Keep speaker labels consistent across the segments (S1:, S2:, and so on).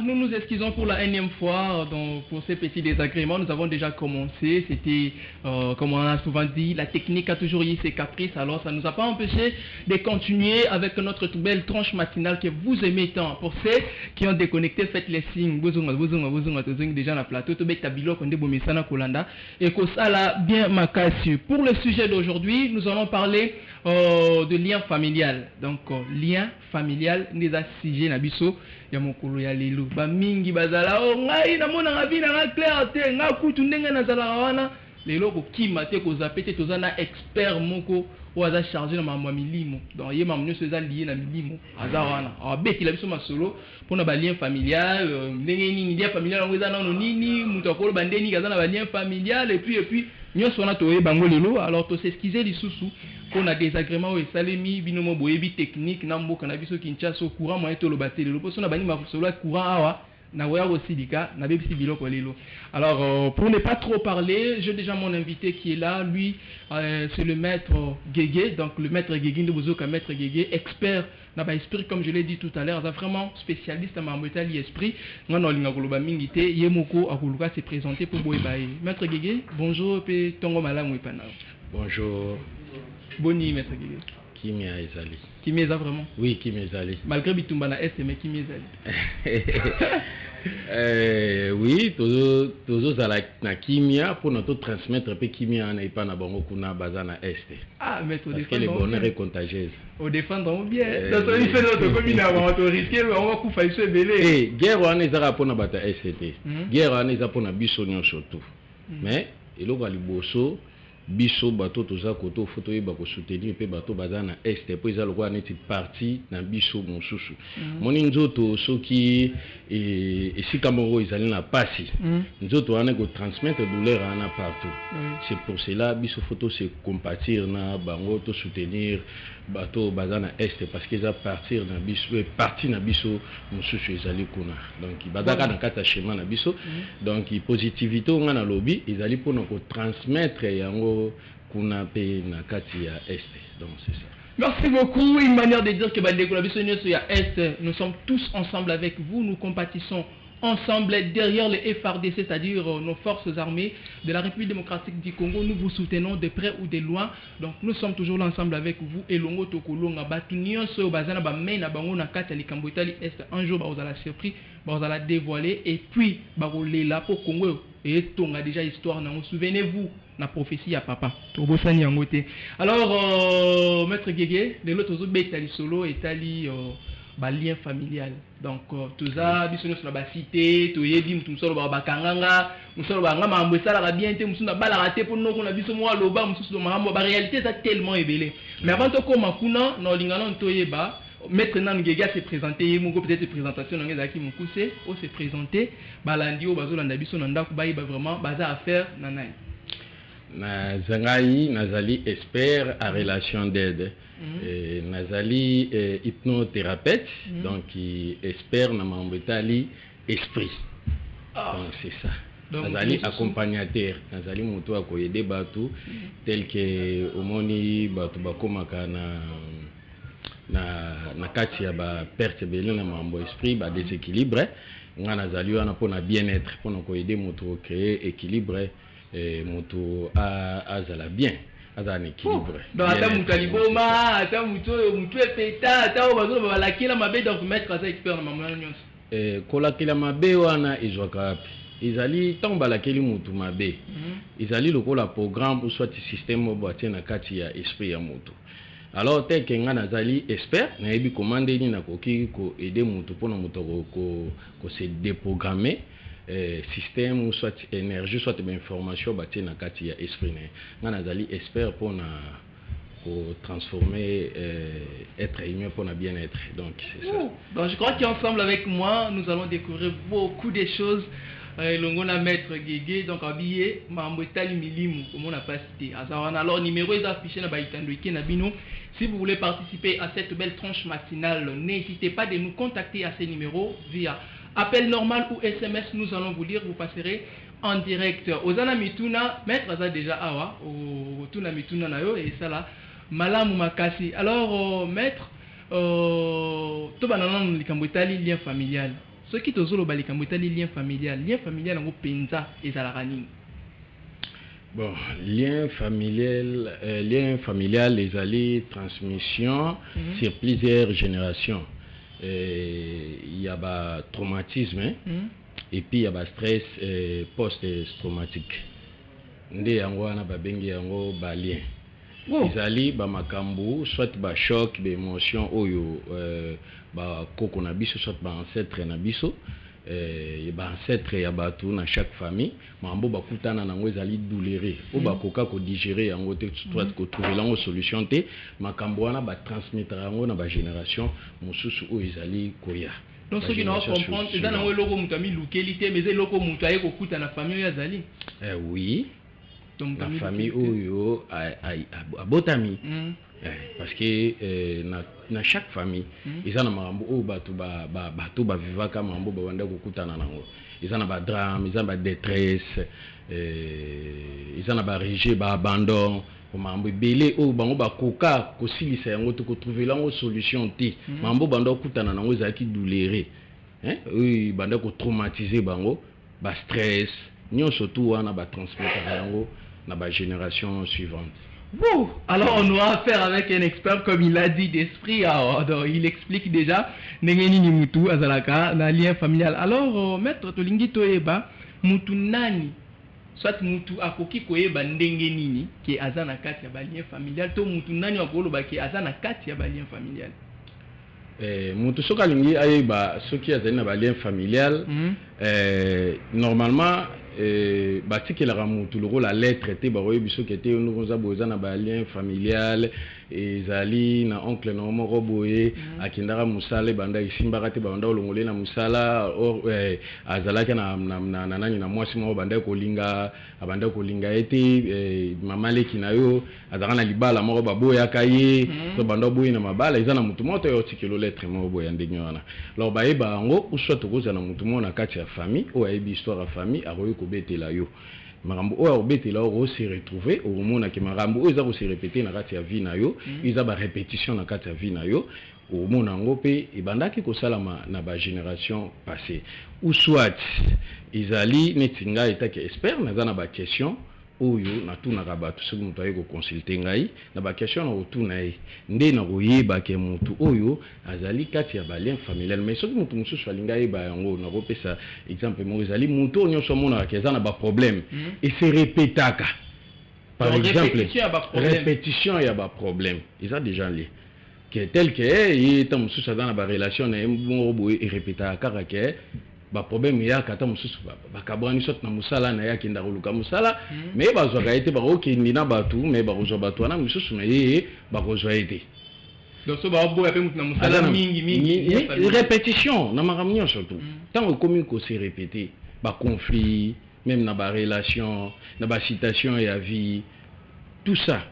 S1: nous nous excusons pour la énième fois donc, pour ces petits désagréments. Nous avons déjà commencé. C'était, comme on a souvent dit, la technique a toujours eu ses caprices. Alors, ça ne nous a pas empêché de continuer avec notre toute belle tranche matinale que vous aimez tant. Pour ceux qui ont déconnecté, faites les signes. Déjà dans le plateau. Et que ça l'a bien macassu. Pour le sujet d'aujourd'hui, nous allons parler de lien familial. Donc, lien familial, nous a sujet nabiso. Ya mokolo ya lelo ba mingi bazala o ngai na mona ngabi na clair te nga kutu ndenge na zala wana lelo ko kima te ko zapete tozana expert moko o aza chargé na mamwa milimo donc ye mamnyo so za lié na milimo aza wana a beti la biso masolo pona ba lien familial ndenge nini lien familial ngo za nano nini muto ko ba ndeni kaza na ba lien familial et puis nyonso wana to e bango lelo alors to s'excuser lisusu qu'on a des agréments et salemi binomo boyebi technique na mboka na biso Kinshasa au courant moyen to lo batele lo poso na bani ma solo courant awa na waya aussi dika na bebisi biloko lelo. Alors pour ne pas trop parler, j'ai déjà mon invité qui est là, lui c'est le maître Guégué, donc le maître Guégué de Bozoka, maître Guégué, expert na ba esprit comme je l'ai dit tout à l'heure, c'est vraiment spécialiste en mamotali esprit. Ngana linga koloba mingité yemoko akuluka se présenter pour boyebaye. Maître Guégué, bonjour pe tongo malamu epana.
S2: Bonjour.
S1: Boni maître Guégué.
S2: Kimia Ezali.
S1: Kimia Ezali vraiment? Oui,
S2: Kimia Ezali.
S1: Malgré Bitumba na Est, mais Kimia Ezali.
S2: Oui, toujours na Kimia pour nous transmettre peu Kimia na ipa na bango kuna bazana Est.
S1: Ah, mais au
S2: parce que le bonheur est contagieux.
S1: Au défendre bien. Donc on fait notre commune avant de risquer, on va couper ici belé.
S2: Eh, guerre wana ezara pona bata ST. Guerre wana ezara pona biso nyonso tout. Mais eloko liboso biso bato toza koto foto yeba ko soutenir pe bato bazana Est pe za lokwa neti parti na biso mosusu moni nzoto soki esika moko ezali na pasi nzoto wana ko transmettre douleur ana partout c'est pour cela biso foto se compatir na bango to soutenir bato bazana Est parce que za partir na biso parti na biso mosusu ezali kuna donc bazaka na kata schéma na biso donc positivité nga na lobby ezali pona ko transmettre yango kuna pe na kati ya Est. Donc c'est ça.
S1: Merci beaucoup. Une manière de dire que Est, nous sommes tous ensemble avec vous, nous compatissons ensemble derrière le FRDC, c'est-à-dire nos forces armées de la République démocratique du Congo. Nous vous soutenons de près ou de loin. Donc nous sommes toujours là ensemble avec vous. Et longo tokolonga batunio so bazana ba mena bango na kati ya Kambotali Est. Un jour vous allez surpris, vous allez dévoiler et puis baroler là pour Congo. Et on a déjà histoire, souvenez-vous la prophétie à papa. Alors, maître Guégué, de l'autre jour, solo et tali lien familial. Donc, tout ça, bisous sur la cité, tout y dit, tout ça, bakanganga, tout ça, bangama, mbesala la bien, tout ça, balaraté pour nous qu'on a bisous moi loba, tout ça, la réalité ça tellement évelé. Mais avant de commencer, makuna, non lingalan toyeba. Maître Nan Guéga s'est présenté, mon peut-être présentation dans les acquis mon coussé, on s'est présenté, balandi au bazo landabiso nanda kubai vraiment baza affaire nanai.
S2: Na zangai nazali expert en relation d'aide. Nazali hypnothérapeute donc expert na mambetali esprit. Donc c'est ça. Nazali accompagnateur, nazali moto akoyede batu tel que omoni batu bakomaka na kati ya ba perte belé na mambo esprit ba déséquilibre nga nazali wana pona bien-être pona ko aider moto créer équilibre et moto azala bien azala équilibre
S1: donc ata mutu aliboma ata mutu epeta ata bazo balakila mabe donc mettre ça expert na mambo nyonso
S2: kolakila mabe wana ezwaka wapi ezali tant balakeli mutu mabe ezali lokola programme ou soit système boîtier na kati ya esprit ya moto. Alors tel que nga nazali expert na yebi commande ni na koki ko aider mutu pona mutu ko se déprogrammer système ou soit énergie soit information batie na kati ya esprit nga nazali expert pona ko transformer être humain pona bien-être donc c'est ça.
S1: Donc je crois qu'ensemble avec moi nous allons découvrir beaucoup de choses. Longona maître Guégué donc habillé mambo etali milimu comme on a pas cité. Alors numéro est affiché na baitando ike na bino. Si vous voulez participer à cette belle tranche matinale, n'hésitez pas de nous contacter à ces numéros via appel normal ou SMS. Nous allons vous lire, vous passerez en direct. Ozana mituna maître aza déjà awa au tuna mituna na yo et ça là malamu makasi. Alors maître to banana likambo etali lien familial. Ce qui te zolo balika motali lien familial ngo penza ezalaka nini?
S2: Bon, lien familial les alliés transmission sur plusieurs générations. Il y a ba traumatisme et puis il y a ba stress post-traumatique. Nde yango wana ba bengi yango ba lien. Les alliés ba makambo soit ba choc, ba émotion oyo ba koko na biso soit ba ancêtre na biso. Ba ancêtre ya batu na chaque famille mambo bakutana nango ezali douloureux o bakoka ko digérer yango te soit ko trouver lango solution te makambo wana ba transmettre yango na ba génération mosusu o ezali koya.
S1: Donc ce qui nous comprendre c'est dans nango loko mutu ami lukeli te mais loko mutu aye ko kuta na famille ya zali.
S2: Oui. Donc la famille oyo a botami. Parce que na chaque famille ils ont mambo o batu ba vivaka mambo ba wanda kokutana nango ils ont ba drame ils ont ba détresse ils ont ba rejet ba abandon mambo belé o bango ba koka ko silisa yango to ko trouver lango solution te mambo banda kokutana nango ezaki douloureux oui banda ko traumatiser bango ba stress nyo surtout wana ba transmettre yango na ba génération suivante.
S1: Bon, alors on aura affaire avec un expert comme il a dit d'esprit. Alors, il explique déjà Nengeni ni mutu azalaka na lien familial. Alors maître tolingi toyeba mutu nani soit mutu akoki koyeba ndenge nini ki azana kati ya ba lien familial to mutu nani akoloba ki azana kati ya ba lien familial.
S2: Mutu soka lingi ayeba soki azana na ba lien familial normalement batiki la ramutu le la lettre était baroye biso qui était nous avons na ba lien familial ezali na oncle na moko boye akindara musala banda isimbaka te banda olongole na musala azalaka na nani na mwasi mo banda kolinga abanda kolinga ete mama leki na yo azaka na libala moko baboya kaye to banda boye na mabala ezana mutu moto yo tikelo lettre mo boya ndenge wana alors ba eba ngo uswa tokoza na mutu mo na kati ya famille o ayebi histoire ya famille aroye kobetela yo marambo o obetela o se retrouver au mona ke marambo o za ko se répéter na kati ya vie na yo iza ba répétition na kati ya vie na yo au mona ngo pe ebandaki ko salama na ba génération passée ou soit izali netinga etake expert na na ba question oyo na tuna ka batu soki mutu aye ko consulter ngai na ba question na otuna ye nde na koyeba ke mutu oyo azali kati ya ba lien familial mais soki mutu mususu alinga yeba yango na kopesa exemple mo ezali mutu nyonso mona ka ezana ba problème et se répétaka par exemple répétition ya ba problème ils déjà lié que tel que il est mususu dans ba relation na mo boye et répéta kaka ke ba problème ya kata mususu ba kabwani sot na musala na ya kinda koluka musala mais ba zwa gaite ba okindi na batu mais ba kozwa batu na mususu mais ba kozwa ete
S1: donc so ba boya pe na musala mingi
S2: répétition na makamnyo surtout tant comme ko se répéter ba conflit même na ba relation na ba citation ya vie tout ça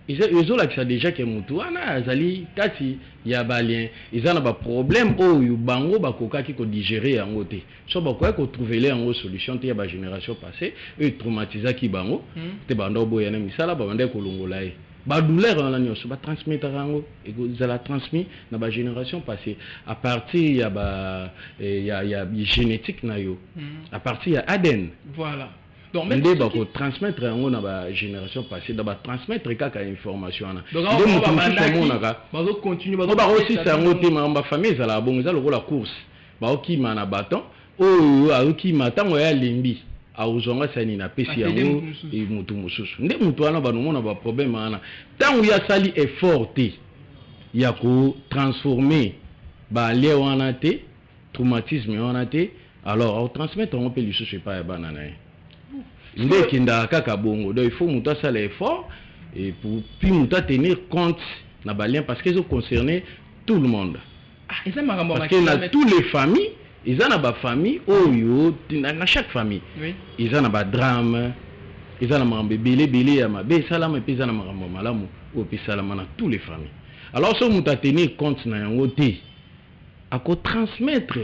S2: ils ont là déjà que mutu wana azali kati ya balien ils ont ba problème oyo bango bakoka ki ko digérer yango te so bakoka ko trouver les yango solution te ya ba génération passée et traumatiser ki bango te bando boya na misala ba bande ko longola e ba douleur na nyoso ba transmettre yango et ils la transmis na ba génération passée à partir ya ba ya génétique na yo à partir ya ADN
S1: voilà.
S2: Donc on va transmettre à la génération passée, on va transmettre quelques informations.
S1: Donc on
S2: va continuer. On va aussi s'arrêter ma famille, ça la bonne, ça le la course. Bah qui m'a na bâton, oh qui m'attend ouais à limbi. A uzonga sani na pesi yango et mutu mususu. Nde mutu ana ba no ba problème ana. Tant ya sali effort te. Ya ko transformer ba lien wana te, traumatisme wana te. Alors on transmettre on peut lui chercher pas banana. Ndé kinda kaka bongo donc il faut muta ça l'effort et pour puis muta tenir compte na balien parce qu'ils ont concerné tout le monde parce que dans toutes les familles ils ont ba famille oyo na chaque famille ils ont ba drame ils ont ma belé ya mabe salama et puis ils ont ma malamu ou puis salama na toutes les familles alors so muta tenir compte na yango te à ko transmettre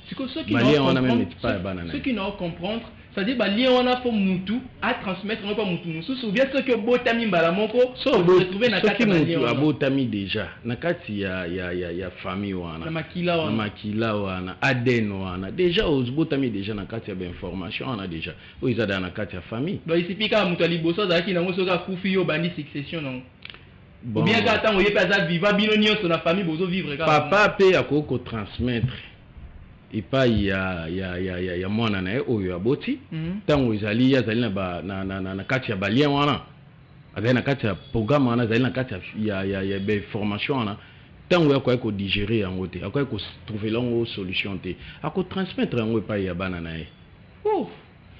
S1: ceux qui n'ont comprendre c'est-à-dire bah lien on a pour mutu à transmettre non pas mutu ou bien ce que botami mbala moko
S2: so retrouver na kati mutu abotami déjà na kati ya famille wana
S1: na
S2: makila wana aden wana déjà os botami déjà na kati ya information wana déjà o izada na kati ya famille
S1: donc ici pika mutu liboso za ki na ngoso ka kufi yo bandi succession non bon bien ka tango yepa za viva bino nyonso na famille bozo vivre ka
S2: papa pe akoko transmettre epai ya mwana na ye oyo aboti ntango ezali azali na kati ya balien wana azali na kati ya programme wana azali na kati ya formation wana ntango ye akoki kodigere yango te akoki kotrouvela yango solution te akotransmettre yango epai ya bana na ye.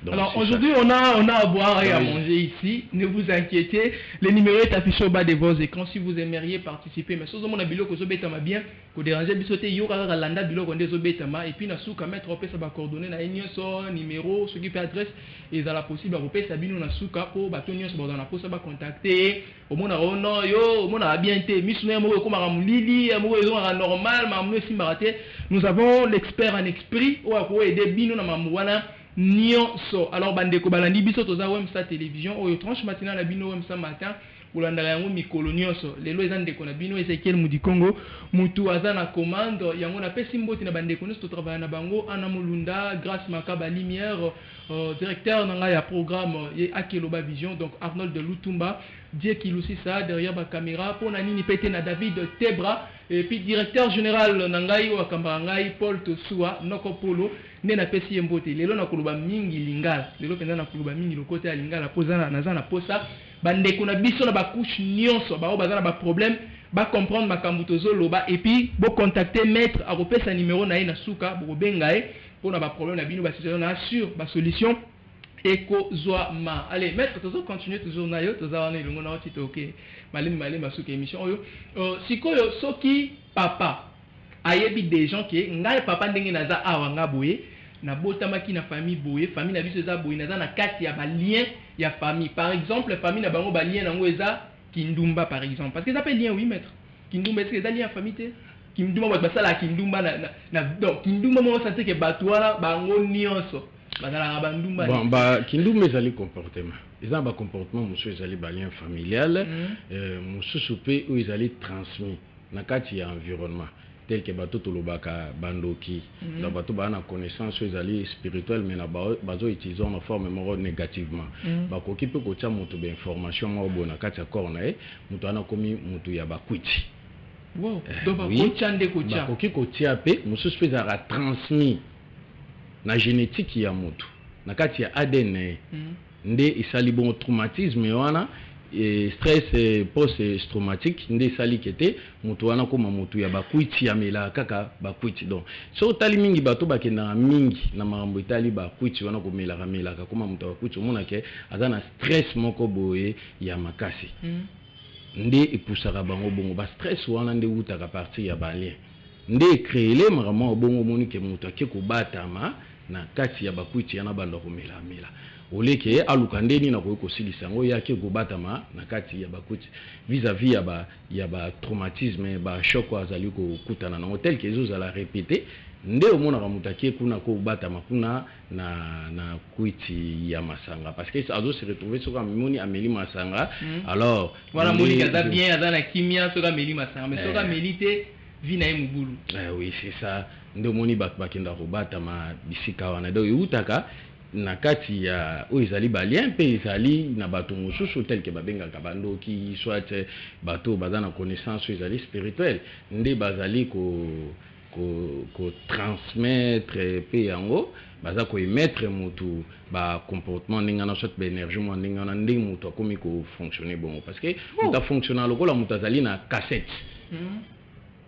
S1: Donc, alors aujourd'hui on a à boire et à manger ici, ne vous inquiétez, le numéro est affiché au bas de vos écrans si vous aimeriez participer. Mais si vous avez bilo ko zobetama bien, ko déranger bisoté yoka landa bilo ko zobetama et puis na souka mettre au pesa ba coordonnées na nyonso numéro, ce qui fait adresse et ça la possible au pesa bino na souka po ba tonyo so ba na posa ba contacter au mona ono yo au mona bien té misuna mo ko ma mulili mo zo normal ma mo si maraté. Nous avons l'expert en esprit ou ko aider bino na mamwana nyonso. Alors bandeko balandi biso toza wemsa télévision oyo tranche matinale na bino wemsa matin olanda yango mikolo nyonso lelo eza ndeko na bino Ezekiel Mudikongo mutu aza na commande yango na pesi mboti na bandeko nyonso travailler na bango ana mulunda grâce makaba lumière directeur nanga ya programme ye Akeloba Vision donc Arnold de Lutumba Dieu qui lusi ça derrière ba caméra pour na nini pété na David Tebra et puis directeur général nangai wa kambangai Paul Tosua Noko Polo ne na pesi mbote lelo na kuluba mingi lingala lelo penda na kuluba mingi lokote ya lingala pozana nazana posa bandeko na biso na ba couche nyonso ba bazana ba problème ba comprendre makambo tozoloba et puis bo contacter maître a repesa numéro na ye na suka bo benga e pour na ba problème na bino ba situation na assure ba solution eko zoa ma. Allez maître tozo continuer toujours na yo toza wana ilongo na otito OK malem masuka émission oyo sikoyo soki papa ayebi des gens qui ngai papa ndenge naza awa ngaboye na botamaki na famille boye famille na biso eza boye naza na kati ya ba lien ya famille par exemple famille na bango ba lien nango eza kindumba par exemple parce que ça peut lien oui maître kindumba est-ce que eza lien famille te kindumba ba sala kindumba na donc kindumba mo ça c'est que batwala bango nyonso bazala ba ndumba
S2: bon ba kindumba ezali comportement eza ba comportement monsieur ezali ba lien familial monsieur soupé ou ezali transmis na kati ya environnement tel que bato tolobaka bandoki donc bato bana connaissance ezali spirituelle mais na bazo utiliser en forme moro négativement bakoki pe ko tia moto ba information mo bona kati ya corps na e moto ana komi moto ya bakwiti
S1: wow donc bakotia nde kotia
S2: bakoki ko tia pe moso spécial a transmis na génétique ya moto na kati ya ADN nde isali bon traumatisme wana stress post traumatique nde sali kete mutu wana koma mutu ya bakwiti ya mela kaka bakwiti donc so tali mingi bato bakenda mingi na marambo itali bakwiti wana komela kamela koma mutu bakwiti omona ke azana stress moko boye ya makasi nde epusaka bango bongo ba stress wana nde utaka partir ya balien nde créer marambo bongo moni ke mutu akeko batama na kati ya bakwiti yana banda komela mela oleke aluka ndeni na koyiko silisa ngo yake gobatama na kati ya bakuti vis-à-vis ya ba traumatisme ba choc azali ko kutana na hotel que ezo la répéter nde omona ka mutaki kuna ko batama kuna na kuiti ya masanga parce que azo se retrouver sur amoni ameli masanga alors
S1: voilà moni kaza bien azana kimia sur ameli masanga mais sur amelite vina emubulu
S2: oui c'est ça nde omoni bakenda ko batama bisika wana donc utaka na kati ya oizali balien pe ezali na bato mosusu tel que babengaka bandoki soit bato bazana connaissance ezali spirituelle nde bazali ko transmettre pe yango baza ko émettre mutu ba comportement ndinga na soit ba énergie mo ndinga na ndinga mutu akomi ko fonctionner bon parce que muta fonctionner lokola mutu azali na cassette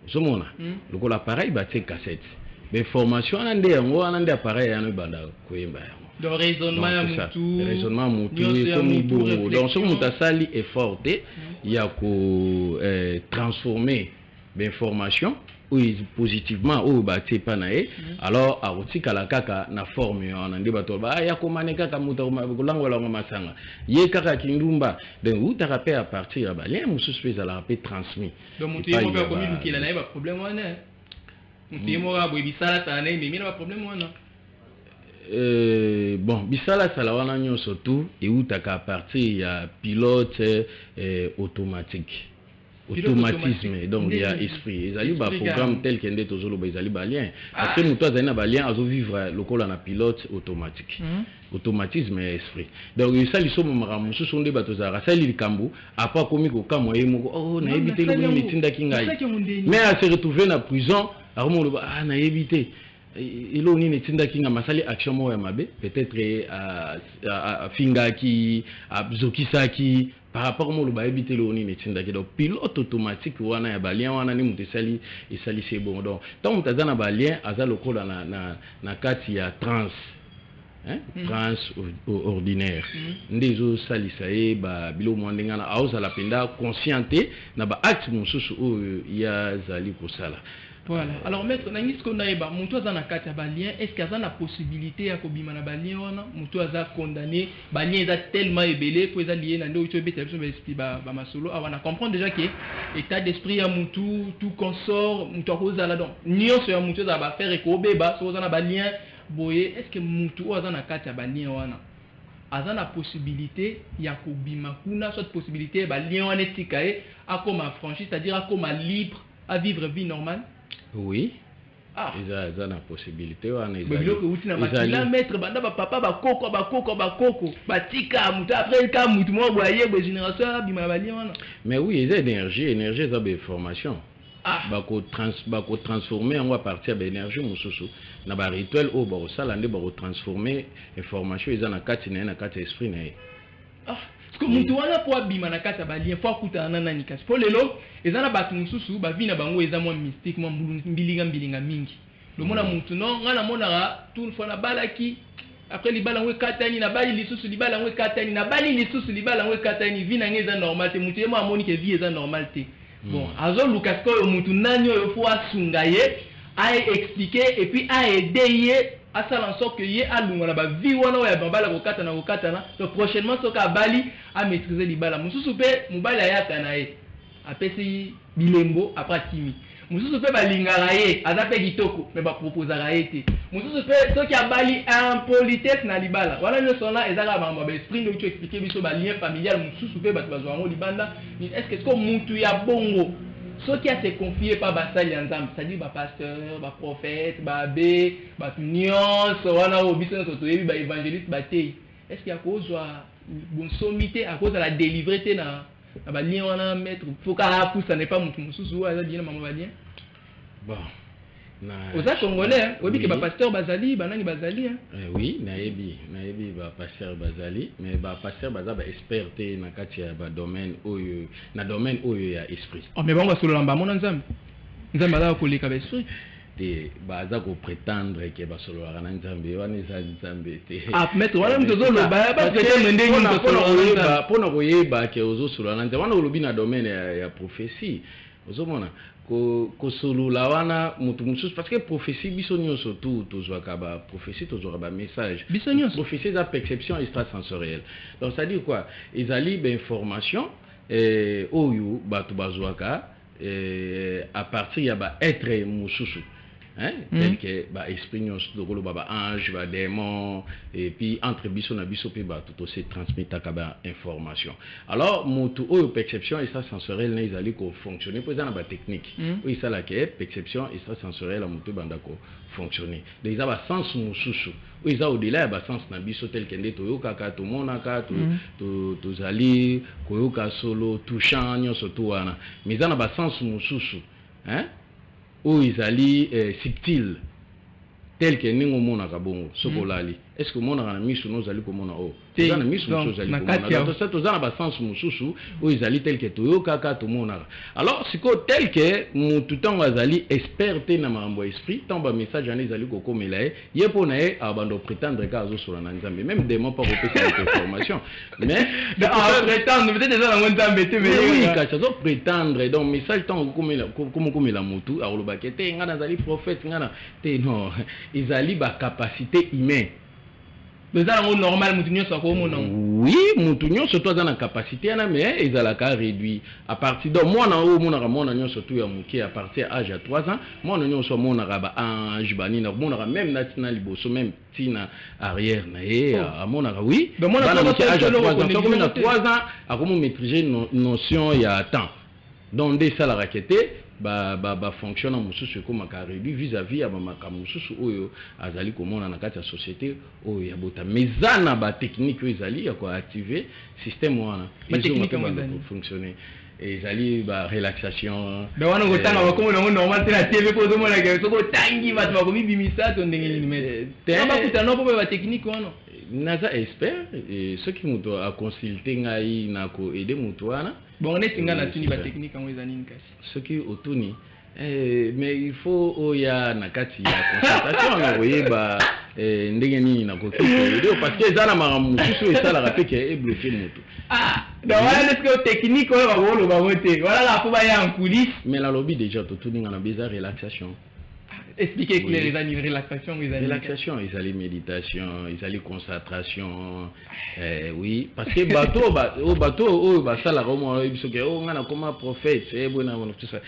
S2: somona lokola pareil ba te cassette mais formation na nde yango na nde appareil yana banda koyemba yango
S1: le raisonnement
S2: mutu comme bon donc ce mutu asali effort il y a ko transformer l'information ou positivement ou ba te panae alors a otikala kaka na forme on nde bato ba ya ko maneka ka mutu kolangola ngo masanga ye kaka kindumba donc utaka pe à partir ya balien musu spécial la pe transmis
S1: donc mutu yemo pe komi lukila na ba problème wana mutu yemo ga bo bisala tane mais mina ba problème wana
S2: bon bisala sala wana nyonso tu eutaka à partir ya pilote automatique automatisme donc il y a esprit ezali ba programme tel que ndé tozolo ba ezali ba lien parce que nous toi zali na ba lien azo vivre lokola na pilote automatique automatisme et esprit donc ça li somo maramu so ndé bato za rasali likambu apa komi ko kamwa yemoko oh na ebité lo ni tinda kingai mais à se retrouver na prison aromo lo ah na ebité ilo nini tinda kinga masali action mo ya mabe peut-être à fingaki à zokisaki par rapport au ba éviter le nini tinda ki donc pilote automatique wana ya balien wana ni mutesali isali c'est bon donc tant mutazana balien aza lokola na kati ya trans trans ordinaire ndezo salisa e ba bilo mwandengana auza la penda conscienté na ba acte mususu o ya zali kosala.
S1: Voilà. Alors maître, nangis ko naeba mutu aza na kati ya balien, est-ce qu'il y a la possibilité ya kobima na balien wana mutu aza condamné balien eza tellement ébélé pour eza lié na ndo uto beta biso ba masolo awana comprendre déjà que état d'esprit ya mutu tout consort mutu akoza la donc nyonso ya mutu aza ba faire ko beba so aza na balien boye est-ce que mutu aza na kati ya balien wana aza na possibilité ya kobima kuna soit possibilité balien wana tikae akoma franchi c'est-à-dire akoma libre à vivre vie normale.
S2: Oui. Ah. Ils ont la possibilité.
S1: Ils ont mettre banda ba papa ba koko batika mutu après ka mutu mo boye ba génération bima bali wana.
S2: Mais oui, ils ont énergie za be formation.
S1: Ah.
S2: Ba ko transformer en à partir de l'énergie mususu. Na ba rituel o ba sala ndé ba ko transformer information ils ont na kati esprit na.
S1: Ah. Parce que mutu wana po abima na kati ya balien fo akuta na nani kasi po lelo ezana batu mususu ba vina bango eza mo mystique mo mbilinga mingi le mona mutu non ngana mona tout fois na balaki après libala ngwe katani na bali lisusu libala ngwe katani na bali lisusu libala ngwe katani vina ngeza normal te mutu yemo amoni ke vie eza normal te bon azo lukas ko mutu nani yo fo asunga ye a expliquer et puis a aider ye à ça en sorte que yé a l'ungana ba vie wana ya bambala ko katana donc prochainement soka bali a maîtriser libala mususu pe mubala ya tanae apesi bilembo après kimi mususu pe balingara ye azape kitoko mais ba proposer raete mususu pe soki a bali en politesse na libala wana nyo sona ezaka ba ba esprit no tu expliquer biso ba lien familial mususu pe ba bazwa ngo libanda est-ce que mutu ya bongo ceux qui a se confié par basali ensemble c'est-à-dire ba pasteur ba prophète ba abbé ba nyonso wana obiso na toyebi ba évangéliste ba tei est-ce qu'il y a cause bon sommité à cause de la délivrité na ba lien wana mettre faut ka pousse n'est pas mutu mususu ala bien maman ba lien
S2: bon
S1: aux Congolais, oui, que pasteur Bazali, banani Bazali,
S2: oui, naebi ba pasteur Bazali, mais ba pasteur Bazali expert na kati ya ba domaine oyo na domaine oyo ya esprit.
S1: Oh mais bon va solo lamba mon nzambe. Nzambe ala ko leka ba esprit.
S2: Te baza ko prétendre que ba solo ara nzambe wana za nzambe te.
S1: Ah mettre wana mtozo lo ba prétendre ndenge ni solo
S2: pona ko yeba ke ozo solo na nzambe wana olobi na domaine ya prophétie. Ozomona ko solo la wana mutu mususu parce que prophétie biso nyonso tout tozwaka ba prophétie tozwaka ba message
S1: biso nyonso
S2: prophétie za perception extrasensorielle donc ça dit quoi ezali ba information oyo batu bazwaka à partir ya ba être mususu tel que ba esprit nyonso dokolo ba ange ba démon et puis entre biso na biso pe ba tout aussi transmettre ba information alors mutu oyo perception extrasensorielle na ezali ko fonctionner pour na ba technique oui ça la que perception extrasensorielle a mutu banda ko fonctionner donc ça ba sens mususu oui ça au-delà ba sens na biso tel que ndeto yoka ka to monaka to zali koyoka solo touchant nyonso to wana mais ça na ba sens mususu où ils allaient subtil tel que nous mona kabongo sokolali est-ce que mona na misu nous allons comme on na misu nous allons comme ça tous en bas sens mususu où ils allaient tel que toyo kaka to mona alors c'est quoi tel que mon tout temps azali expert na mambo esprit tant ba message en ezali ko komela ye pona e abando prétendre ka zo sur na nzambe même des mots pas repérer cette information mais
S1: prétendre peut-être déjà na nzambe te
S2: mais oui ka ça prétendre donc message tant komela mutu a olobakete ngana zali prophète ngana te non ils allaient ba capacité humaine
S1: ça c'est normal mutu nyonso ko mona.
S2: Oui, mutu nyonso to na capacité na mais ezalaka réduit à partir de moi na o mona mona nyonso to ya muke à partir âge à 3 ans moi nyonso mona ba ange bani na mona même national liboso même tina arrière na à mona oui
S1: ben moi na
S2: âge à 3 ans comme na 3 ans à comment maîtriser notion il y a temps donc des ça la raquette ba fonctionne mususu comme réduit vis-à-vis ya maka mususu oyo azali komona na kati ya société oyo ya bota mezana ba technique oyo ezali ya ko activer système wana
S1: ba technique
S2: va fonctionner ezali ba relaxation
S1: ba wana ko tanga ba komo na normal te na TV ko zo mona ke so ko tangi ba to ko bibimisa to ndenge ni mais ba kutana po ba technique wana
S2: naza expert et ceux qui muto a consulter ngai na ko aider muto wana
S1: bon on est tinga na tuni ba technique en weza nini kasi
S2: ce qui otuni mais il faut oya na kati ya consultation na oyeba ndenge nini na ko parce que ezana maramu susu esala rapeke e bloquer muto
S1: donc voilà est-ce que technique oyo ba bolo ba voter voilà la faut ba ya en coulisses
S2: mais la lobby déjà totuni na besoin relaxation.
S1: Expliquez clair les années relaxation,
S2: relaxation, ils allaient méditation, ils allaient concentration, oui, parce que bateau, ça la roman, ils se disent on a comme un prophète, c'est bon, tout ça.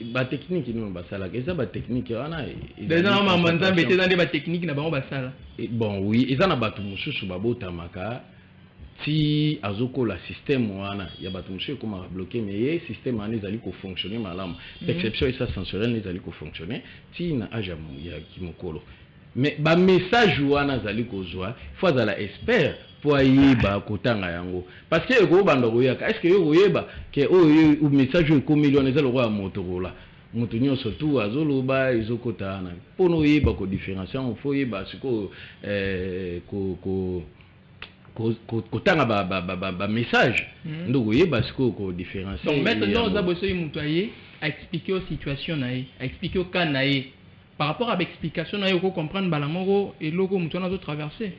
S2: Ba technique non ba sala que ça ba technique wana
S1: déjà on m'a demandé mais dans des techniques na ba sala
S2: bon oui ils en a batu mususu ba botamaka si azoko la système wana ya batu mususu comment bloquer mais système wana ezali ko fonctionner malamu exception et ça sensoriel ezali ko fonctionner si na aja ya kimokolo mais ba message wana zali ko zwa faut za la expert pour yeba kotanga yango parce que ko banda ko yaka est-ce que yo yeba que o message ko million ezalo ko motorola mutu nyonso tu azoloba ezokotana pono yeba ko différenciation faut yeba siko kotanga ba message ndoko yeba siko ko différencier
S1: donc maintenant za boso mutu aye a expliquer aux situations nae a expliquer au cas nae par rapport à l'explication nae ko comprendre balamoko et logo mutu na zo traverser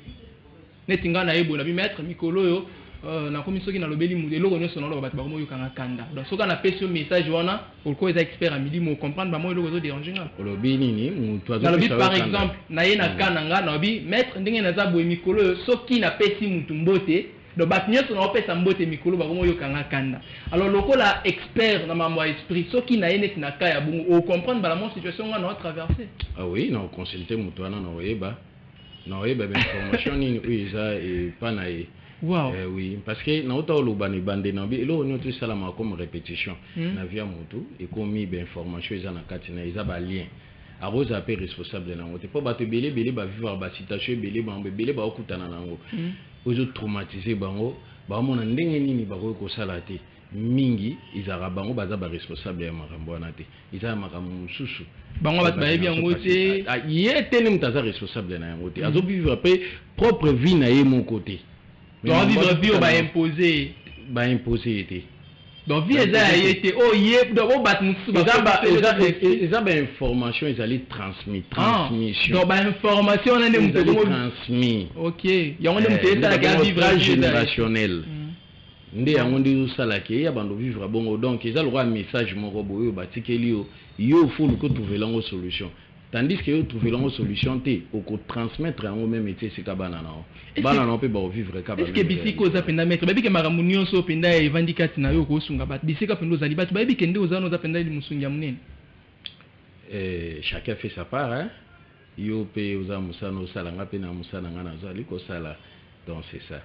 S1: netinga na yebo na bi mettre mikolo yo na komiso ki na lobeli mu eloko nyonso na lo ba mo yo kanga kanda donc soka na pesi message wana pour ko eza expert a midi mo comprendre ba mo eloko zo déranger nga
S2: lobi nini mutu azo
S1: na par exemple na ye na kananga na bi mettre ndenge na za bo mikolo yo soki na pesi mutu mbote donc ba nyonso na opesa mbote mikolo ba mo yo kanga kanda alors lokola expert na mambo esprit soki na ye net na ka ya bongo o comprendre ba la mon situation nga na traverser
S2: ah oui na consulter mutu wana na oyeba non oui ben information ni oui ça et pas naïe
S1: wow
S2: oui parce que na auto lo bani bande na bi lo no tout salama comme répétition na via moto et comme mi ben information ils na katina ils ba lien a rose appel responsable na ngote po ba te belé ba vivre ba situation belé ba okutana na ngo ozo traumatiser bango ba mona ndenge nini ba ko salate mingi izara bango baza ba responsable ya makambo wana te izara makambo mususu
S1: bango bat ba bien ngote
S2: yete mutaza responsable na ngote azo vivre pe propre vie na ye mon côté
S1: donc vivre vie ba imposer été donc vie eza yete o ye donc bat mususu
S2: eza ba information ezali transmission
S1: donc ba information na ndem muto
S2: transmis
S1: OK yango ndem muto eza la vivre
S2: générationnel nde yango ndi usalaki ya bando vivre bongo donc eza le message moko boyo batikeli yo faut que trouver lango solution tandis que yo trouver lango solution te au ko transmettre yango même été c'est kabana na bana na pe ba vivre kabana
S1: est-ce que bisiko za penda mettre babi ke maramu nyonso penda e vandikati na yo ko sunga bat bisika pendo za libatu babi ke nde ozano za penda li musungi ya munene
S2: chacun fait sa part hein yo pe oza musano sala ngape na musana ngana za liko sala donc c'est ça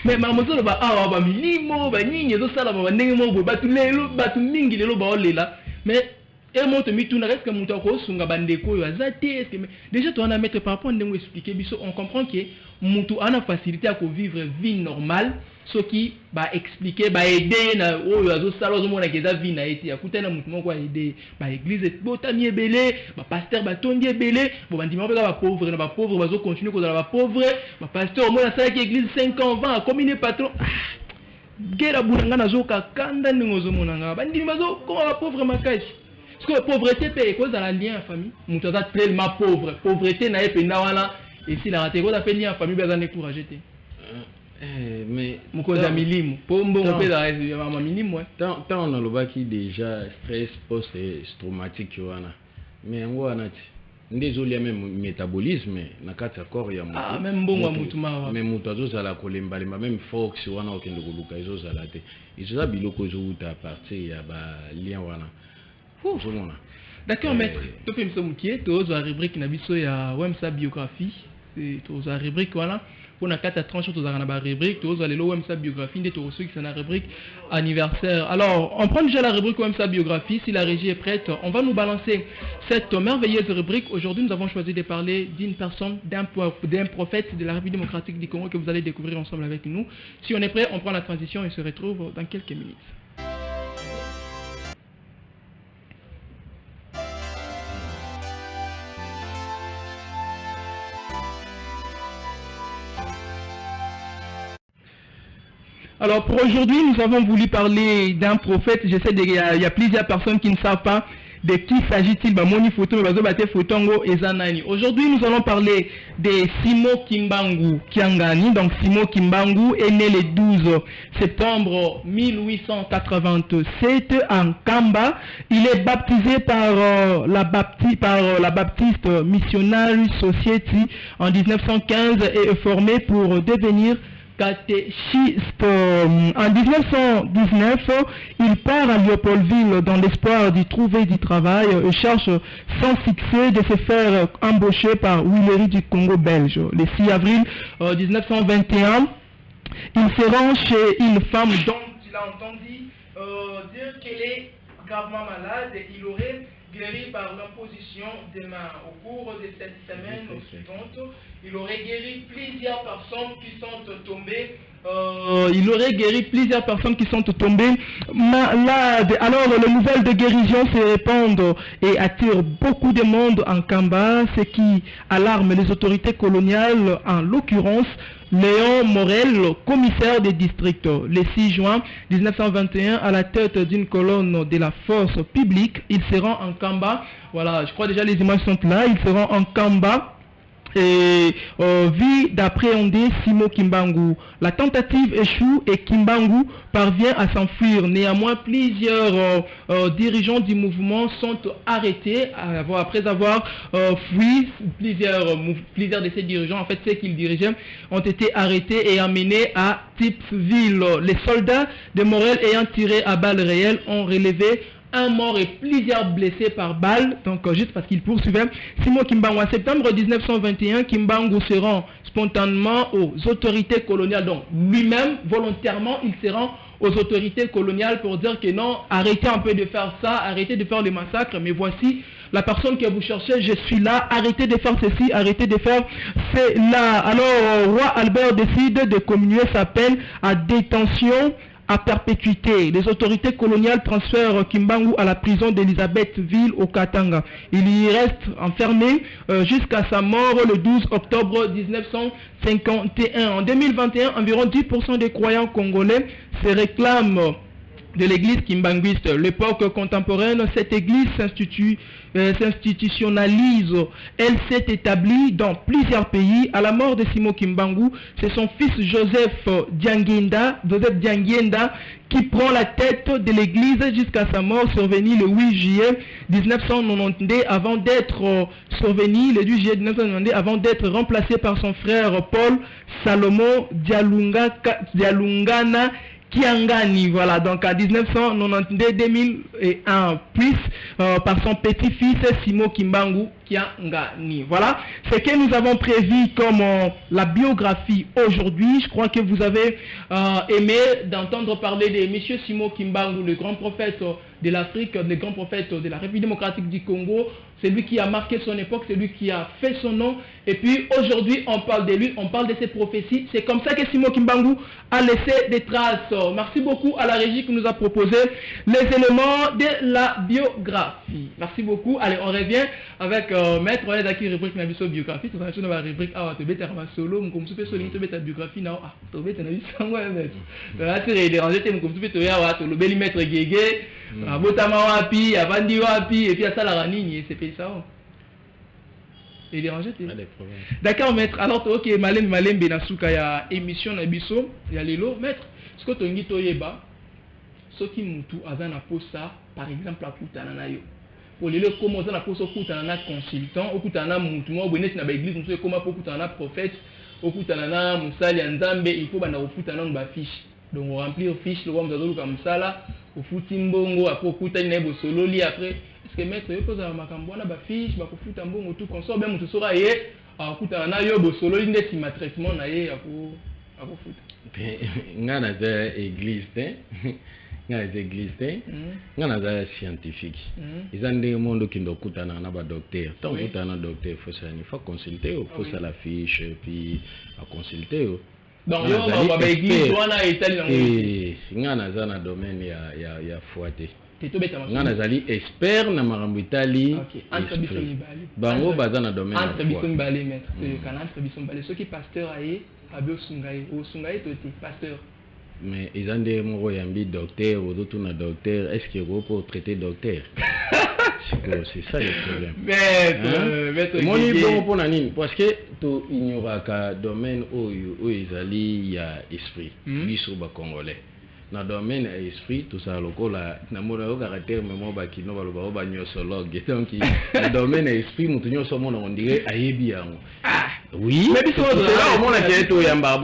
S1: mais mamozo ba awa ba milimo ba nyingi zo sala ba ndenge mo batu lelo batu mingi lelo ba olela mais et monte mituna est-ce que mutu ko sunga bandeko yo azate est-ce que déjà toi on a mettre par rapport ndenge expliquer biso on comprend que mutu ana facilité à ko vivre vie normale ce qui ba expliquer ba aider na oyo azo sala zo mona keza vie na eti akutana mutu moko aider ba église botami ebele ba pasteur ba tondi ebele bo bandima ba pauvre na ba pauvre bazo continuer ko ba pauvre ba pasteur mona sala ki église 5 ans 20 comme une patron gera bunanga na zo ka kanda ndingo zo mona bandima bazo ko ba pauvre makaji parce que pauvreté paye cause dans la lien en famille mutu aza tellement pauvreté na ependa wana et si la raté ko appelle lien en famille bazan décourager te
S2: mais
S1: mukoza milimo pombo pe da ma milimo
S2: tant on a lobaki déjà stress post traumatique wana mais ngo anati ndezoli même métabolisme na kati ya corps ya mutu
S1: même bongo mutu mawa
S2: même mutu azozala kolembalemba même fox wana okende koluka ezozala te ezoza biloko ezowuta à partir ya balien wana ozomona.
S1: D'accord maître tope miso mukie tozwa rubrique na biso ya wemsa biographie tozwa rubrique wana pour na 4 à 30 jours tozala na ba rubrique tozwa lelo wemsa biographie nde tozo qui na rubrique anniversaire. Alors on prend déjà la rubrique wemsa biographie. Si la régie est prête, on va nous balancer cette merveilleuse rubrique. Aujourd'hui nous avons choisi de parler d'une personne, d'un prophète de la République démocratique du Congo que vous allez découvrir ensemble avec nous. Si on est prêt, on prend la transition et se retrouve dans quelques minutes. Alors pour aujourd'hui, nous avons voulu parler d'un prophète. Je sais qu'il y a plusieurs personnes qui ne savent pas de qui s'agit-il. Aujourd'hui, nous allons parler de Simo Kimbangu Kiangani. Donc Simo Kimbangu est né le 12 septembre 1887 en Kamba. Il est baptisé par la Baptiste Missionary Society en 1915 et est formé pour devenir catéchiste. En 1919, il part à Léopoldville dans l'espoir d'y trouver du travail et cherche sans succès de se faire embaucher par Willery du Congo belge. Le 6 avril 1921, il se rend chez une femme dont il a entendu dire qu'elle est gravement malade et il aurait guéri par l'imposition des mains. Au cours de cette semaine suivante, il aurait guéri plusieurs personnes qui sont tombées. Malades. Alors les nouvelles de guérison se répandent et attirent beaucoup de monde en Kamba, ce qui alarme les autorités coloniales, en l'occurrence Léon Morel, commissaire des districts. Le 6 juin 1921, à la tête d'une colonne de la force publique, il se rend en Kamba. Voilà, je crois déjà les images sont là. Il se rend en Kamba et vit d'appréhender Simo Kimbangu. La tentative échoue et Kimbangu parvient à s'enfuir. Néanmoins, plusieurs dirigeants du mouvement sont arrêtés après avoir fui. Plusieurs de ces dirigeants, en fait ceux qu'ils dirigeaient, ont été arrêtés et amenés à Tipsville. Les soldats de Morel ayant tiré à balles réelles ont relevé un mort et plusieurs blessés par balle, donc juste parce qu'il poursuivait Simo Kimbangu. En septembre 1921, Kimbangu se rend spontanément aux autorités coloniales, donc lui-même, volontairement, il se rend aux autorités coloniales pour dire que non, arrêtez un peu de faire ça, arrêtez de faire les massacres, mais voici la personne que vous cherchez, je suis là, arrêtez de faire ceci, arrêtez de faire cela. Alors, roi Albert décide de commuer sa peine à détention à perpétuité. Les autorités coloniales transfèrent Kimbangu à la prison d'Elisabethville au Katanga. Il y reste enfermé jusqu'à sa mort le 12 octobre 1951. En 2021, environ 10% des croyants congolais se réclament de l'église kimbanguiste. L'époque contemporaine, cette église s'institutionnalise. Elle s'est établie dans plusieurs pays. À la mort de Simo Kimbangu, c'est son fils Joseph Diangienda qui prend la tête de l'église jusqu'à sa mort survenue le 8 juillet 1992 avant d'être remplacé par son frère Paul Salomon Dialungana Kiangani. Voilà, donc à 1992-2001, puis par son petit-fils Simo Kimbangu Kiangani. Voilà ce que nous avons prévu comme la biographie aujourd'hui. Je crois que vous avez aimé d'entendre parler de M. Simo Kimbangu, le grand prophète de l'Afrique, le grand prophète de la République démocratique du Congo. C'est lui qui a marqué son époque, c'est lui qui a fait son nom. Et puis aujourd'hui, on parle de lui, on parle de ses prophéties. C'est comme ça que Simo Kimbangu a laissé des traces. Merci beaucoup à la régie qui nous a proposé les éléments de la biographie. Merci beaucoup. Allez, on revient avec Maître. On est dans la rubrique de la biographie. Tout à l'heure, dans la rubrique « Ah, tu es un solo, on peut se souligner ta biographie. Non, ah, tu es un solo, là, tu es dérangé, tu es un solo, tu es maître Guégué. Botama wapi, Avandi wapi, et puis à ça la ranine, c'est fait ça. Il est dérangé. D'accord, maître. Alors, ok, Malem Benasuka, il y a émission Nabiso, il y a Lelo. Maître, ce que tu as dit, Toyeba, ce qui nous tout avant à posa, par exemple, à Poutananayo. pour les comment ça na pour na consultant okutana mutu mo bonesi na ba église mutu comment pour okutana prophète okutana na musali ya nzambe il faut bana okutana ba fiche donc on remplir fiche le roi mzazo comme ça là ofuti mbongo après okutani na bosololi après est-ce que maître yo poza makambo na ba fiche ba kofuta mbongo tout consort bien mutu sora ye okutana na yo bosololi ndesi ma traitement na ye akofuta
S2: ngana za église nga za église nga za scientifique ils ont des monde qui doit kutana na ba docteur tant kutana docteur faut consulter faut ça la fiche puis à consulter
S1: donc yo ba église wana etali na
S2: nga za na domaine ya foité nga nazali expert na makambo itali
S1: entre biso mibali
S2: bango baza na domaine
S1: entre biso mibali maître kana entre biso mibali soki pasteur aye abio sungaye toti pasteur
S2: mais ils ont des mots yambi docteur ou d'autres na docteur est-ce que vous pour traiter docteur c'est ça le problème
S1: maître
S2: mon bon pour nani parce que tu ignores ka domaine où ils ali ya esprit biso ba congolais na domaine esprit tout ça lokola na mona au caractère mais moi ba kino baloba ba nyosologue donc na domaine esprit mutu nyoso mona on dirait ayebi yango oui mais biso là au mona keto yamba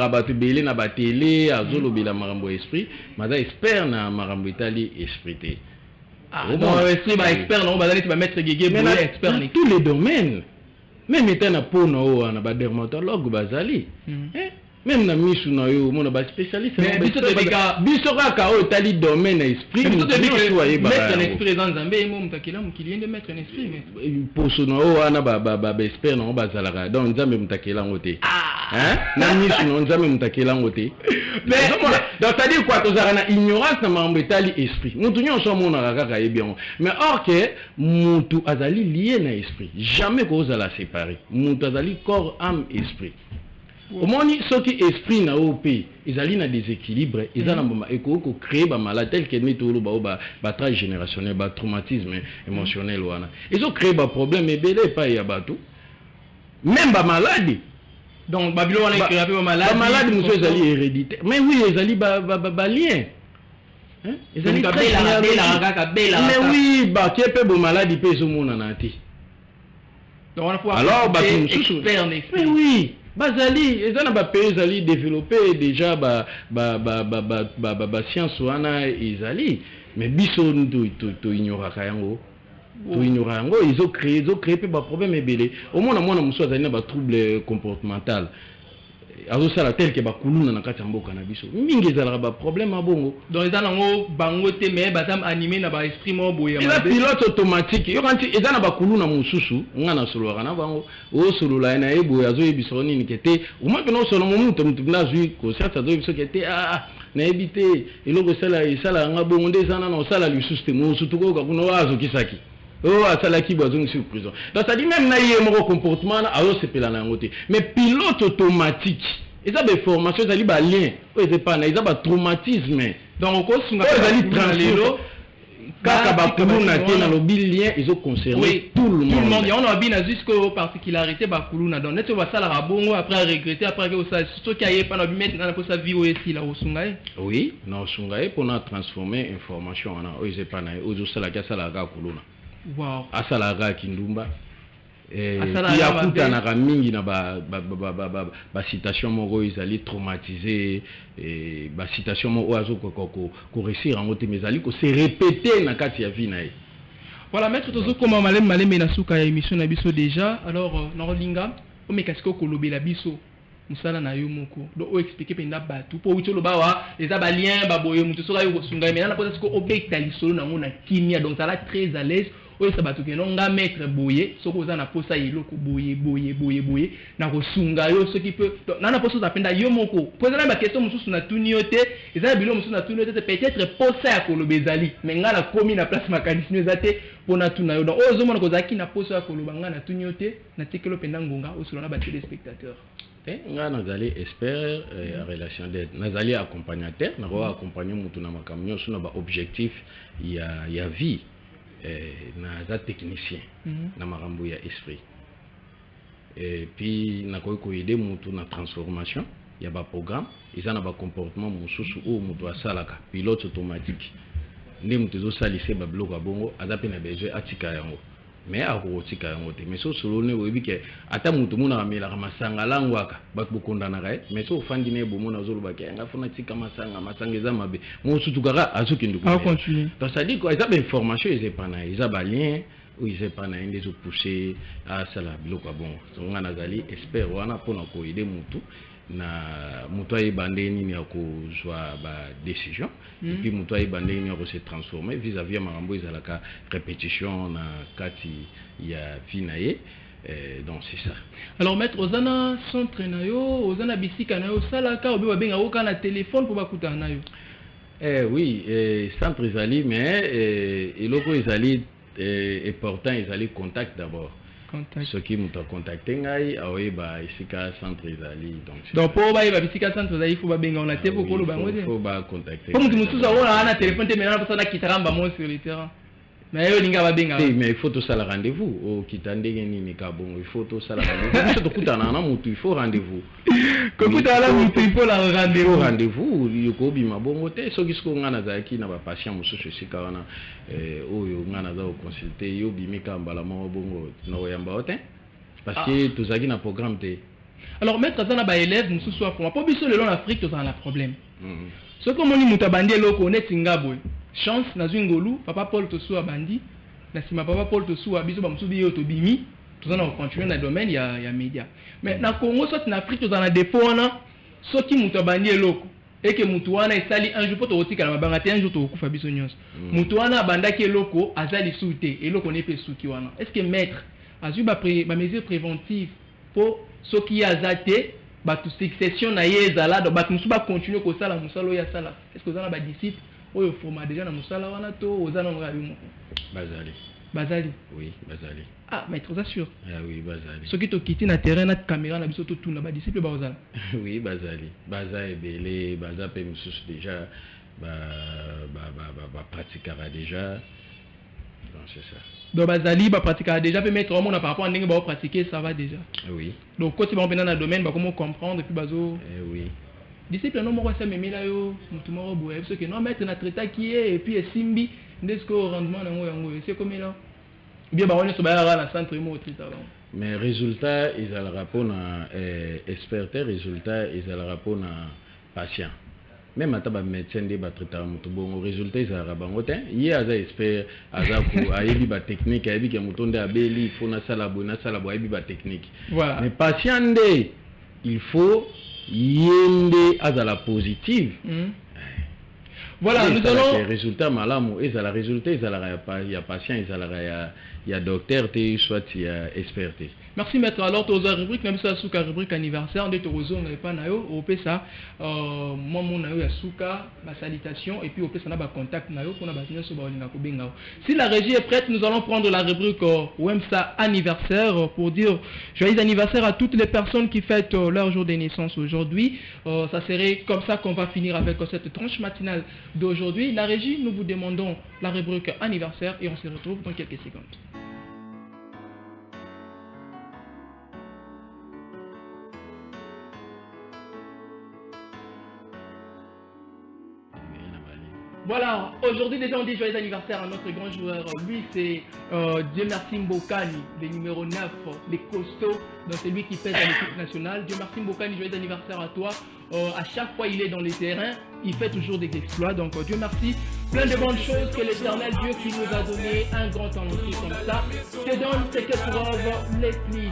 S2: batu bele na batele azolo bila marambo esprit maza expert na marambo itali esprit te
S1: non esprit ba expert non bazali tu ba mettre gege bo expert
S2: dans tous les domaines même étant na pono na ba dermatologue bazali même na misu na yo mona ba spécialiste
S1: mais
S2: biso kaka o tali domaine esprit
S1: mais mettre un esprit dans Zambé mo mutakela mukili de mettre un esprit mais
S2: poso na o ana ba expert na ba zalaka donc Nzambe mutakela ngote na misu na Nzambe mutakela ngote mais donc ça dit quoi to zara ignorance na mambo etali esprit mutu nyonso mona kaka e bien mais or que mutu azali lié na esprit jamais ko za la séparer mutu azali corps âme esprit. Au moins, ce qui esprit na OP, ils allaient na déséquilibre, ils allaient créer des maladies telles que nous ba transgénérationnel, ba traumatisme émotionnel wana. Ils ont créé des problèmes et belé pas y a bateau. Même ba maladie.
S1: Donc Babylone a créé des maladies.
S2: Ba maladie monsieur ils allaient héréditaire. Mais oui, ils allaient ba lien.
S1: Hein? Ils allaient
S2: mais oui, ba qui peut bo maladie peut zo mona na ti.
S1: Donc on faut
S2: alors ba mais oui. Bazali, ils ont ba pays ali développé déjà ba science wana izali mais biso to ignora kayango to ignora yango ils ont créé pas problème ebele au moins na muso azali na ba trouble comportemental azo sala tel que ba kuluna na kati mboka na biso mingi ezala ba problème abongo
S1: donc ezana ngo bango te mais batam animé na ba esprit mo boya
S2: ma pilote automatique yo kanti ezana ba kuluna mususu ngana solo kana bango o solo la na ebo yazo ebiso nini kete o ma no solo mo mutu na zui ko certa zo ebiso kete na ebite eloko sala ngabongo ndezana na sala lisusu te mo sutuko ka kuno wazo kisaki asalaki bazong sur prison donc ça dit même na yé mon comportement alors c'est pela na ngote mais pilote automatique ils ont des formations ils ont ba lien ils pas na ils ont ba traumatisme
S1: donc ko sunga
S2: ils ont transfert kaka ba kuluna te na lobi lien ils ont concerné tout le monde
S1: on a bien jusqu'aux particularités ba kuluna donc net va sala rabongo après regretter après que ça surtout qu'il y a pas na mettre na pour sa vie aussi là au sungae
S2: oui non sungae pour na transformer information na ils pas na ozo sala ka sala ka kuluna.
S1: Wow.
S2: Asalaga kindumba yakutanaka mingi na ba citation moko ezali traumatisé ba citation moko azo ko réussir en côté mais ezali ko se répéter na kati ya vie na ye.
S1: Voilà maître tozo koma malem na suka ya émission na biso déjà alors na rolinga o mekasiko ko lobela biso musala na yo moko do o expliquer penda batu po utolo bawa eza ba lien ba boye mutu soka yo ko sunga mais na pose ko object ali solo na ngona kimia donc ça la très à l'aise. Oui, ça va tout que non, mettre boyer, ce qu'on a pour ça, il est boyer, na ko sunga yo ce qui peut, na na poso ça penda yo moko. Poser la question mususu na tuniote, et ça bilo mususu na tuniote peut-être pour ça ko lo bezali, mais nga la komi na place mécanisme ezate pour na tuna yo. Donc ozo mona ko zaki na poso ko lo banga na tuniote, na tekelo penda ngonga au selon na ba téléspectateurs.
S2: Nga nazali expert en relation d'aide, nazali accompagnateur, na ko accompagner mutu na makamyo sur na ba objectif ya vie. Na technicien na marambo ya esprit et puis na ko aider mutu na transformation ya ba programme ils ont ba comportement mususu o mutu asalaka pilote automatique ndé mutezo salissé bablo kwa bongo azape na besoin atika yango mais akotika yango te mais so solone oyebi ke ata mutu muna amelaka masanga langwaka bato bokondanaka ye mais so ofandi na ye bomona ozoloba ke nga fona tika masanga eza mabe mosusu kaka azokende
S1: continue
S2: donc ça dit quoi eza bainformation ezepana eza balien oyo ezepana ye nde ezopousse asala biloko ya bongo songo nga nazali expert wana mpona koyede mutu na mutu ayeba ndenge nini ya kozwa badécision epuis mutu ayeba ndenge nini ya kose transformer vis-à-vis ya makambo ezalaka répétition na kati ya vie na ye donc c'est ça.
S1: Alors maître ozana centre na yo ozana bisika na yo salaka obe babenga oka na téléphone pour bakutana na yo
S2: oui centre ezali mais eloko ezali important ezali contact d'abord. Ce qui m'a contacté ngai aoyeba esika centre ezali
S1: donc pour ba yeba bisika centre ezali faut ba benga on a te pour kolo bango
S2: faut ba contacter
S1: pour mutu mususu aona na téléphone te maintenant parce que kitaramba mo sur le terrain mais yo linga ba benga
S2: mais il faut tout ça le rendez-vous au kitandenge nini ka bon il faut tout ça le rendez-vous surtout kutana na mutu il faut rendez-vous
S1: ko kutana mutu il faut la
S2: rendez-vous yoko bima bongo te soki siko ngana zaki na ba patient mususu esika wana oyo ngana za consulter yo bimika mbala mo bongo no yamba ote parce que tozaki na programme te.
S1: Alors maître azana ba élève mususu pour pas biso le long Afrique tozana problème ce que moni mutabandi eloko neti ngabwe chance na zwingolu papa Paul tosu abandi na sima papa Paul tosu abiso ba musubi yo tobimi tozana continuer na domaine ya média mais na Congo soit na Afrique tozana défaut wana soki mutabandi eloko et que mutu wana esali un jour poto otika na mabanga te un jour to kufa biso nyonso mutu wana abandaki eloko azali soute eloko ne pe suki wana est-ce que maître azu ba mesure préventive pour soki azate ba tu succession na yezala do ba musu ba continuer ko sala musalo ya sala est-ce que ozana ba disciple oyo forma déjà na musala wana to ozana ngabi moko bazali
S2: oui bazali
S1: maître vous assure
S2: oui bazali
S1: soki to kiti na terrain na caméra na biso to tuna ba disciple ba ozala
S2: oui bazali ebele baza pe mususu déjà pratiquera déjà donc c'est ça
S1: donc bazali pratiquera déjà peut mettre au monde par rapport à ndenge ba pratiquer ça va déjà
S2: oui
S1: donc quand tu vas dans le domaine ba comment comprendre et puis bazo
S2: oui
S1: disciple non moko ça memela yo mutu moko boye parce que non mettre na traita qui est et puis simbi ndesco rendement na yango c'est comme là bien ba on est sur na centre mo traita
S2: mais résultat ils ont le rapport na expert résultat ils ont le rapport na patient même ata ba médecin de ba traita mutu bon résultat ils ont rabango te yi aza expert aza ko ayebi ba technique ayebi ke mutu nde abeli faut na sala bo ayebi ba technique
S1: voilà
S2: mais patient nde il faut yende azala positive
S1: voilà nous allons
S2: résultat malamu ezala résultat ezala ya patient ezala ya docteur te soit ya expert.
S1: Merci maître. Alors tu as rubrique même ça suka rubrique anniversaire de Torozo on pas na yo au pesa moi mon na yo ya suka ma salutation et puis au pesa na ba contact na yo pour na ba signer sur ba olinga ko benga. Si la régie est prête, nous allons prendre la rubrique Wemsa anniversaire pour dire joyeux anniversaire à toutes les personnes qui fêtent leur jour de naissance aujourd'hui. Ça serait comme ça qu'on va finir avec cette tranche matinale d'aujourd'hui. La régie, nous vous demandons la rubrique anniversaire et on se retrouve dans quelques secondes. Voilà, aujourd'hui déjà on dit joyeux anniversaire à notre grand joueur. Lui c'est Dieu merci Mbokani, le numéro 9, les costauds. Donc c'est lui qui pèse à l'équipe nationale. Dieu merci Mbokani, joyeux anniversaire à toi. À chaque fois il est dans les terrains, il fait toujours des exploits. Donc Dieu merci. Plein de bonnes choses que l'éternel Dieu qui nous a donné un grand temps comme ça. Te donne ce que tu les plus.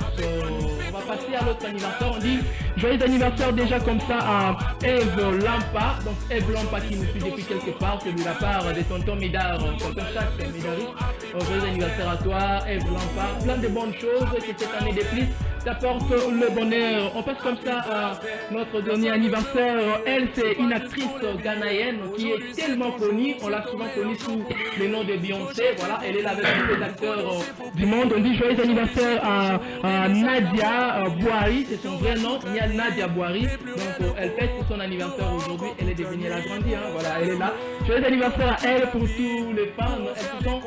S1: On va passer à l'autre anniversaire. On dit joyeux anniversaire déjà comme ça à Eve Lampa. Donc Eve Lampa qui nous suit depuis quelque part. C'est de la part de tonton Médard, tonton Chac Médariste. Joyeux anniversaire à toi, Eve Lampa. Plein de bonnes choses que cette année de plus t'apporte le bonheur. On passe comme ça à notre dernier anniversaire. Elle, c'est une actrice ghanéenne qui est tellement connue. On l'a souvent connue sous le nom de Beyoncé. Voilà, elle est là avec tous les acteurs du monde. On dit joyeux anniversaire à Nadia Boari. C'est son vrai nom, Nadia Boari. Donc, elle fête pour son anniversaire aujourd'hui. Elle est devenue la grandie. Hein. Voilà, elle est là. Joyeux anniversaire à elle pour tous les fans. Elles se sont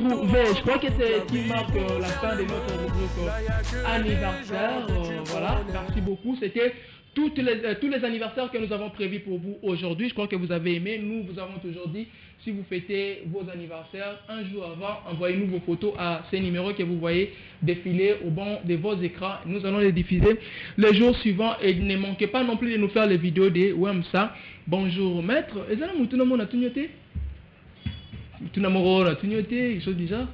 S1: retrouvées. Je crois que c'est ce qui marque la fin de notre rubrique anniversaire. Voilà, merci beaucoup. C'était tous les anniversaires que nous avons prévus pour vous aujourd'hui. Je crois que vous avez aimé. Nous vous avons aujourd'hui, si vous fêtez vos anniversaires, un jour avant, envoyez-nous vos photos à ces numéros que vous voyez défiler au bord de vos écrans. Nous allons les diffuser les jours suivants. Et ne manquez pas non plus de nous faire les vidéos de Wemsa. Bonjour maître. Et ça, nous avons tout noté. Tout namoro na tunyote iso déjà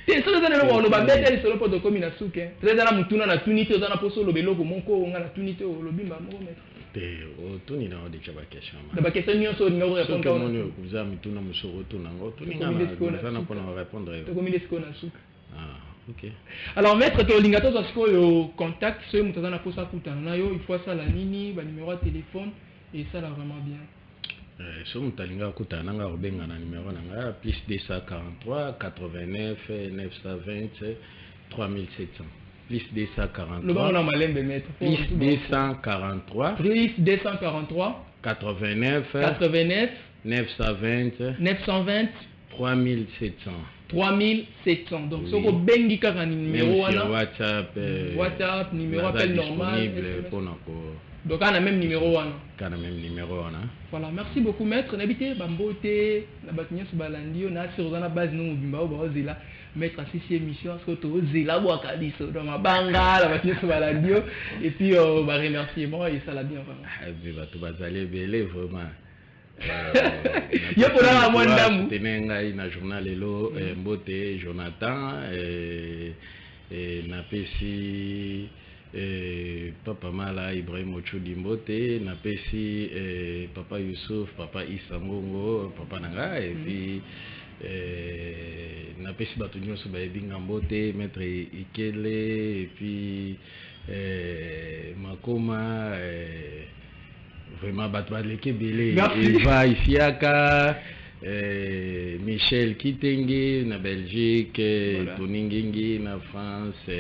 S1: et ça dans le monde ba bête solo pour de comme na souke très dans la mutuna na tunite dans la poso lo beloko monko nga na tunite lo bimba mo mettre
S2: te o tuni na de chaba question
S1: ba question nyonso ni ngoro répondre
S2: ko monyo kuza mituna musoro tuna ngo tuni nga na pour répondre
S1: to comme les na souke
S2: ah OK.
S1: Alors maître to lingato parce que le contact ce mutaza na posa kutana na yo il faut ça la nini ba numéro de téléphone et ça là vraiment bien.
S2: So mutalinga kutana nga rubenga na numéro nanga plus 243 89 920 3700 plus 243
S1: le bon on a malembe maître
S2: plus 243 89 920
S1: 3700 donc ce que bengi kaka numéro wana
S2: WhatsApp
S1: numéro appel normal
S2: pour
S1: donc on a même numéro wana
S2: voilà
S1: merci beaucoup maître n'habitez bambote na batunya subalandio na sur na base no mobimba ba zela maître assisté émission parce que to zela bo akadiso donc mabanga la batunya subalandio et puis ba remerciement et ça l'a bien vraiment
S2: ba to bazale belé vraiment
S1: yo pona moi ndamu
S2: tenenga ina journal elo mbote Jonathan et na pesi papa Mala Ibrahim Ochudi Mbote na pesi papa Youssouf papa Issa Ngongo papa nanga et puis na pesi bato nyonso ba ebinga Mbote maître Ikele et puis Makoma vraiment bato baleke belé Eva Isiaka Michel Kitenge na Belgique voilà. Toningingi na France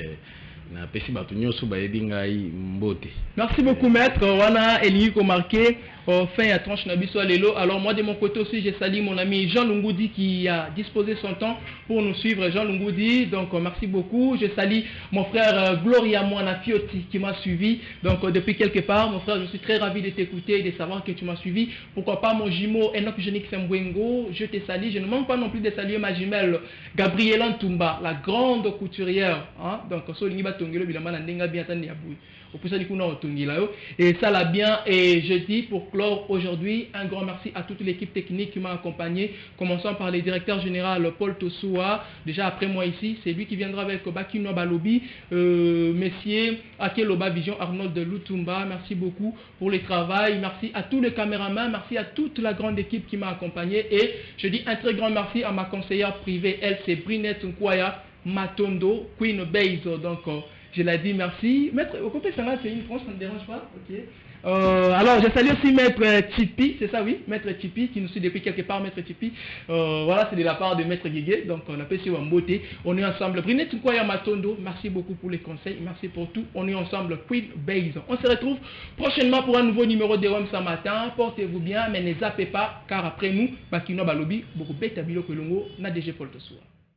S2: na pesi bato nyonso ba ebinga Mbote.
S1: Merci beaucoup maître. Wana Eliko marqué fin à tranche na biso lelo. Alors moi de mon côté aussi je salue mon ami Jean Lungoudi qui a disposé son temps pour nous suivre. Jean Lungoudi, donc merci beaucoup. Je salue mon frère Gloria Moana Fioti qui m'a suivi donc depuis quelque part. Mon frère, je suis très ravi de t'écouter et de savoir que tu m'as suivi. Pourquoi pas mon jumeau Enoch Jenik Sembwengo, je te salue. Je ne manque pas non plus de saluer ma jumelle Gabriela Ntumba, la grande couturière, hein? Donc Solingi Batongelo bilama na ndenga bien tani abui. Et ça l'a bien. Et je dis pour clore aujourd'hui un grand merci à toute l'équipe technique qui m'a accompagné, commençant par le directeur général Paul Tosoua, déjà après moi ici, c'est lui qui viendra avec Bakino Balobi, messieurs Akeloba Vision Arnold de Lutumba, merci beaucoup pour le travail, merci à tous les caméramans, merci à toute la grande équipe qui m'a accompagné et je dis un très grand merci à ma conseillère privée, elle c'est Brinette Nkwaya Matondo, Queen Base, donc je l'ai dit, merci. Maître, au côté ça c'est une France, ça ne dérange pas. Ok. Alors, je salue aussi Maître Tipi, c'est ça, oui, Maître Tipi, qui nous suit depuis quelque part, Maître Tipi. Voilà, c'est de la part de Maître Guigué, donc on appelle sur Mbote. On est ensemble. Brinette Nkwaya Matondo, merci beaucoup pour les conseils, merci pour tout. On est ensemble, Queen Base. On se retrouve prochainement pour un nouveau numéro de Wem ce matin. Portez-vous bien, mais ne zappez pas, car après nous, Bakino Balobi, beaucoup bête à Bilo Kolongo, n'a déjà Paul Tosoua.